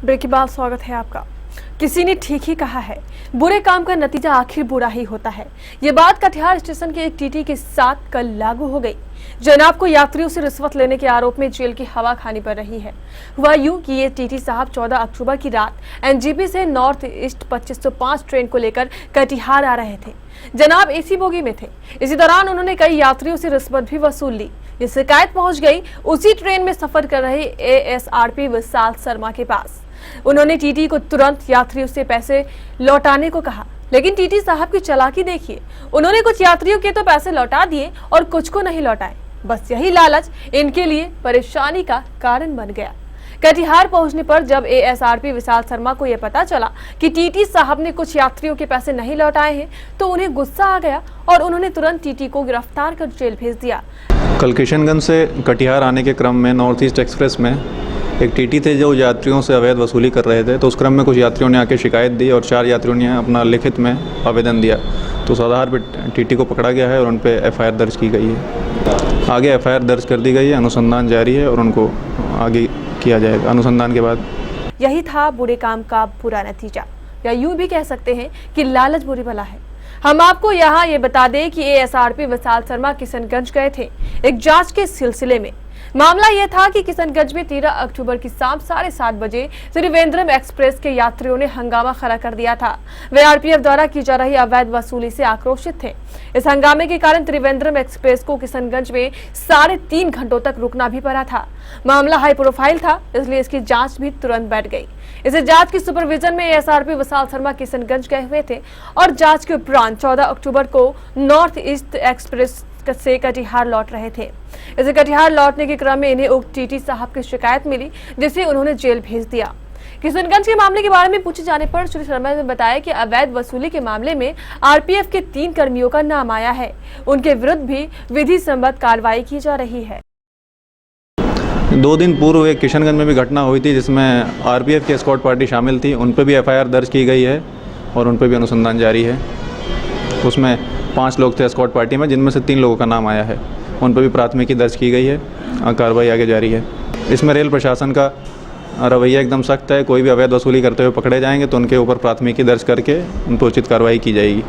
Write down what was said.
Break के बाद स्वागत है आपका। किसी ने ठीक ही कहा है, बुरे काम का नतीजा आखिर बुरा ही होता है। ये बात कटिहार स्टेशन के एक टीटी के साथ कल लागू हो गई। जनाब को यात्रियों से रिश्वत लेने के आरोप में जेल की हवा खानी पड़ रही है। हुआ यूं कि ये टीटी साहब 14 अक्टूबर की रात एनजीपी से नॉर्थ ईस्ट 2505 ट्रेन को लेकर कटिहार आ रहे थे। जनाब एसी बोगी में थे। इसी दौरान उन्होंने कई यात्रियों से रिश्वत भी वसूल ली। ये शिकायत पहुंच गई उसी ट्रेन में सफर कर रहे एएसआरपी विशाल शर्मा के पास। उन्होंने टीटी को तुरंत यात्रियों से पैसे लौटाने को कहा, लेकिन टीटी साहब की चालाकी देखिए। उन्होंने कुछ यात्रियों के तो पैसे लौटा दिए और कुछ को नहीं लौटाए। बस यही लालच इनके लिए परेशानी का कारण बन गया। कटिहार पहुंचने पर जब एएसआरपी विशाल शर्मा को यह पता चला कि टीटी साहब ने कुछ यात्रियों के पैसे नहीं लौटाए हैं, तो उन्हें गुस्सा आ गया और उन्होंने तुरंत टीटी को गिरफ्तार कर जेल भेज दिया। कल किशनगंज से कटिहार आने के क्रम में नॉर्थ ईस्ट एक्सप्रेस में एक टीटी थे जो यात्रियों से अवैध वसूली कर रहे थे। तो उस क्रम में कुछ यात्रियों ने आके शिकायत दी और 4 यात्रियों ने अपना लिखित में आवेदन दिया। तो उस आधार पर टीटी को पकड़ा गया है और उन पर एफआईआर दर्ज की गई है। आगे एफआईआर दर्ज कर दी गई है, अनुसंधान जारी है और उनको आगे किया जाएगा अनुसंधान के बाद। यही था बुरे काम का बुरा नतीजा, या यूं भी कह सकते हैं कि लालच बुरी बला है। हम आपको यहाँ ये बता दें कि एएसआरपी विशाल शर्मा किशनगंज गए थे एक जांच के सिलसिले में। मामला यह था कि किशनगंज में 13 अक्टूबर की शाम 7:30 बजे त्रिवेंद्रम एक्सप्रेस के यात्रियों ने हंगामा खड़ा कर दिया था। वे आरपीएफ द्वारा की जा रही अवैध वसूली से आक्रोशित थे। इस हंगामे के कारण त्रिवेंद्रम एक्सप्रेस को किशनगंज में 3.5 घंटों तक रुकना भी पड़ा था। मामला हाई प्रोफाइल था, इसलिए इसकी जांच भी तुरंत बैठ गई। इस जांच की सुपरविजन में एएसआरपी विशाल शर्मा किशनगंज गए हुए थे और जांच के उपरांत 14 अक्टूबर को नॉर्थ ईस्ट एक्सप्रेस से कटिहार लौट रहे थे। इसे कटिहार लौटने के क्रम में इन्हें उक्त टीटी साहब की शिकायत मिली, जिसे उन्होंने जेल भेज दिया। किशनगंज के मामले के बारे में पूछे जाने पर श्री शर्मा ने बताया कि अवैध वसूली के मामले में आरपीएफ के 3 कर्मियों का नाम आया है। उनके विरुद्ध भी विधि सम्मत कार्रवाई की जा रही है। 2 दिन पूर्व एक किशनगंज में भी घटना हुई थी जिसमें आरपीएफ की एस्कॉर्ट पार्टी शामिल थी। उन पर भी एफआईआर दर्ज की गई है और उन पर भी अनुसंधान जारी है। उसमें 5 लोग थे एस्कॉर्ट पार्टी में, जिनमें से 3 लोगों का नाम आया है। उन पर भी प्राथमिकी दर्ज की गई है, कार्रवाई आगे जारी है। इसमें रेल प्रशासन का रवैया एकदम सख्त है। कोई भी अवैध वसूली करते हुए पकड़े जाएंगे तो उनके ऊपर प्राथमिकी दर्ज करके उन पर उचित कार्रवाई की जाएगी।